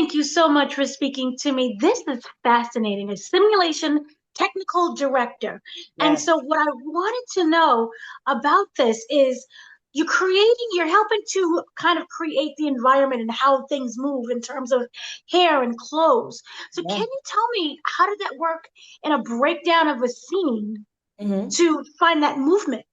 Thank you so much for speaking to me. This is fascinating. A simulation technical director. And Yes. so, what I wanted to know about this is you're helping to kind of create the environment and how things move in terms of hair and clothes. So, Yeah. can you tell me how did that work in a breakdown of a scene hmm to find that movement?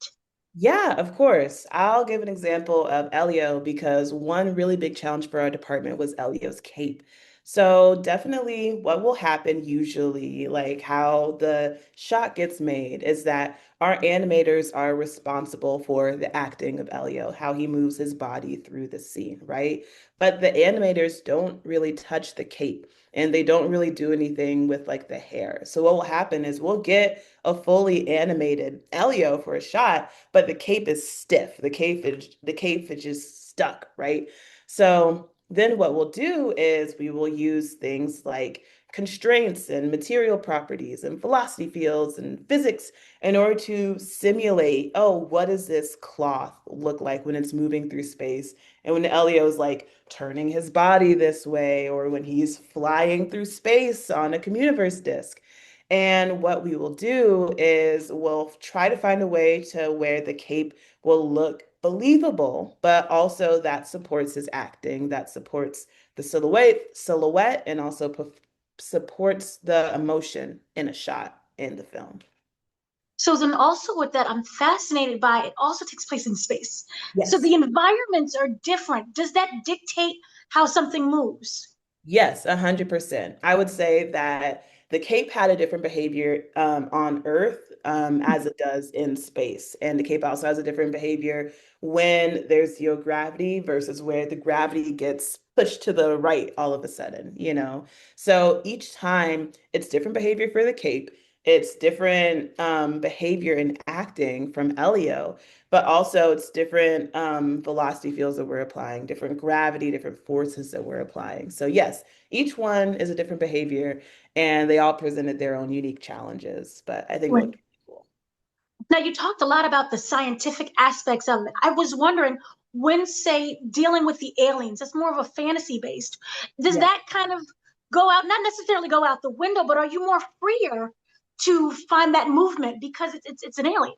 Yeah, of course. I'll give an example of Elio because one really big challenge for our department was Elio's cape. So definitely what will happen usually, like how the shot gets made, is that our animators are responsible for the acting of Elio, how he moves his body through the scene, right? But the animators don't really touch the cape and they don't really do anything with like the hair. So what will happen is we'll get a fully animated Elio for a shot, but the cape is stiff. The cape is just stuck, right? So then what we'll do is we will use things like constraints and material properties and velocity fields and physics in order to simulate, oh, what does this cloth look like when it's moving through space? And when Elio's like turning his body this way, or when he's flying through space on a communiverse disk. And what we will do is we'll try to find a way to where the cape will look believable, but also that supports his acting, that supports the silhouette, and also supports the emotion in a shot in the film. So then also with that, I'm fascinated by it also takes place in space. So the Yes. environments are different. Does that dictate how something moves? Yes, 100%. I would say that the Cape had a different behavior on Earth as it does in space. And the Cape also has a different behavior when there's zero gravity versus where the gravity gets pushed to the right all of a sudden, you know? So each time it's different behavior for the Cape. It's different behavior and acting from Elio, but also it's different velocity fields that we're applying, different gravity, different forces that we're applying. So yes, each one is a different behavior, and they all presented their own unique challenges. But I think it Right. looked pretty cool. Now you talked a lot about the scientific aspects of it. I was wondering when, say, dealing with the aliens, that's more of a fantasy based. Does Yeah. that kind of go out, not necessarily go out the window, but are you more freer to find that movement because it's an alien?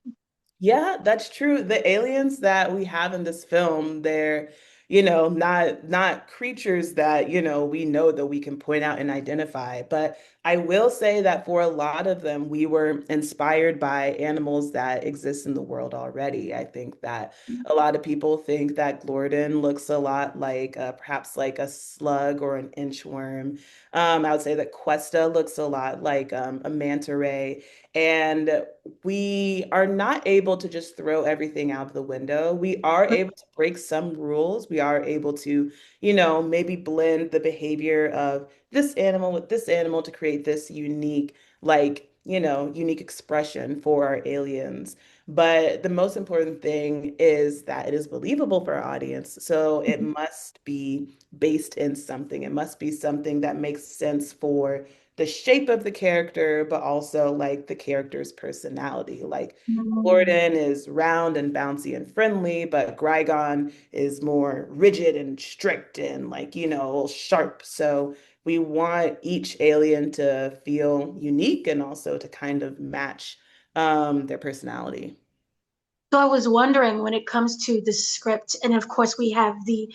Yeah, that's true. The aliens that we have in this film, they're, not creatures that, we know that we can point out and identify. But I will say that for a lot of them, we were inspired by animals that exist in the world already. I think that a lot of people think that Glorden looks a lot like perhaps like a slug or an inchworm. I would say that Cuesta looks a lot like a manta ray. And we are not able to just throw everything out the window. We are able to break some rules. We are able to, maybe blend the behavior of this animal with this animal to create this unique, like, unique expression for our aliens. But the most important thing is that it is believable for our audience. So it must be based in something. It must be something that makes sense for the shape of the character, but also like the character's personality. Like Mm. Gordon is round and bouncy and friendly, but Grigon is more rigid and strict and like, sharp. So we want each alien to feel unique and also to kind of match their personality. So I was wondering when it comes to the script, and of course we have the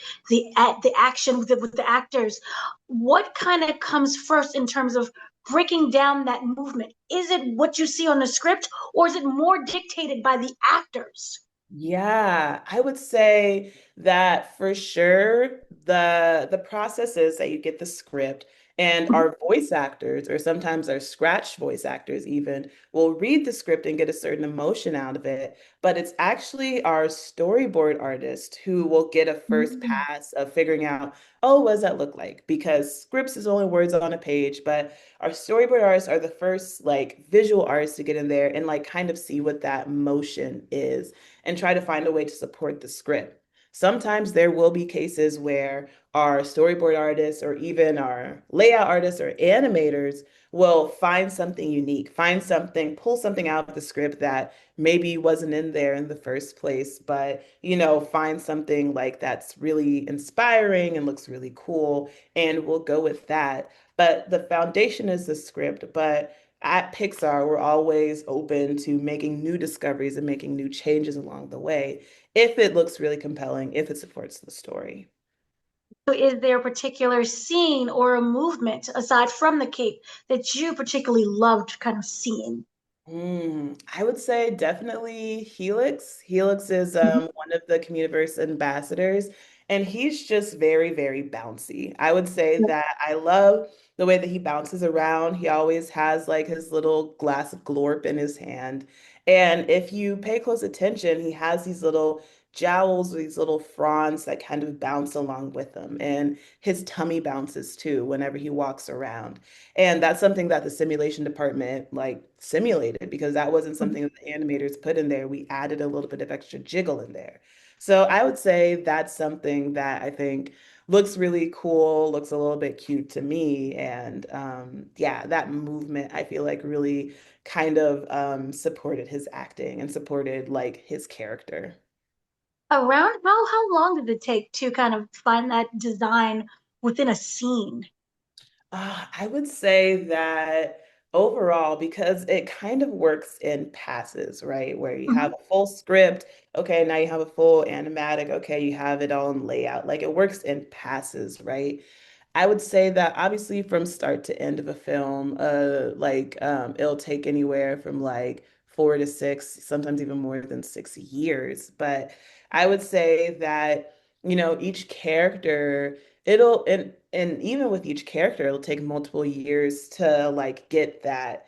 action with the actors. What kind of comes first in terms of breaking down that movement? Is it what you see on the script, or is it more dictated by the actors? Yeah, I would say that for sure the process is that you get the script and our voice actors or sometimes our scratch voice actors even will read the script and get a certain emotion out of it. But it's actually our storyboard artist who will get a first Mhm. pass of figuring out, oh, what does that look like? Because scripts is only words on a page, but our storyboard artists are the first like visual artists to get in there and like kind of see what that motion is and try to find a way to support the script. Sometimes there will be cases where our storyboard artists or even our layout artists or animators will find something unique, find something, pull something out of the script that maybe wasn't in there in the first place, but find something like that's really inspiring and looks really cool, and we'll go with that. But the foundation is the script, but at Pixar, we're always open to making new discoveries and making new changes along the way if it looks really compelling, if it supports the story. So is there a particular scene or a movement aside from the cape that you particularly loved kind of seeing? I would say definitely Helix. Helix is Mhm. one of the Communiverse ambassadors, and he's just very, very bouncy. I would say that I love the way that he bounces around. He always has like his little glass of glorp in his hand. And if you pay close attention, he has these little jowls, these little fronds that kind of bounce along with him. And his tummy bounces too whenever he walks around. And that's something that the simulation department like simulated because that wasn't something that the animators put in there. We added a little bit of extra jiggle in there. So I would say that's something that I think looks really cool, looks a little bit cute to me. And yeah, that movement I feel like really kind of supported his acting and supported like his character. Around how long did it take to kind of find that design within a scene? I would say that overall, because it kind of works in passes, right? Where you have Mhm. a full script, okay, now you have a full animatic, okay, you have it all in layout. Like it works in passes, right? I would say that obviously from start to end of a film, it'll take anywhere from like 4 to 6, sometimes even more than 6 years. But I would say that, each character, and even with each character, it'll take multiple years to like get that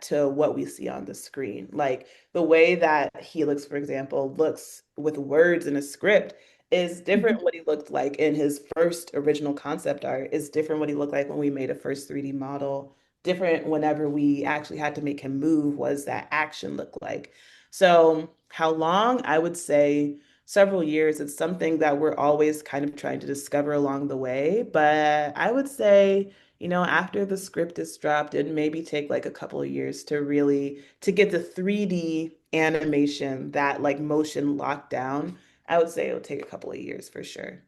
to what we see on the screen. Like the way that Helix, for example, looks with words in a script is different Mhm. what he looked like in his first original concept art, is different what he looked like when we made a first 3D model, different whenever we actually had to make him move, what does that action look like? So how long? I would say several years. It's something that we're always kind of trying to discover along the way. But I would say, after the script is dropped, it maybe take like a couple of years to really to get the 3D animation, that like motion locked down. I would say it'll take a couple of years for sure.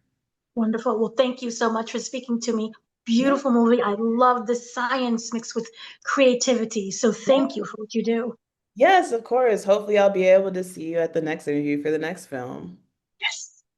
Wonderful. Well, thank you so much for speaking to me. Yeah. Beautiful movie. I love the science mixed with creativity. So thank you for what you do. Yes, of course. Hopefully I'll be able to see you at the next interview for the next film.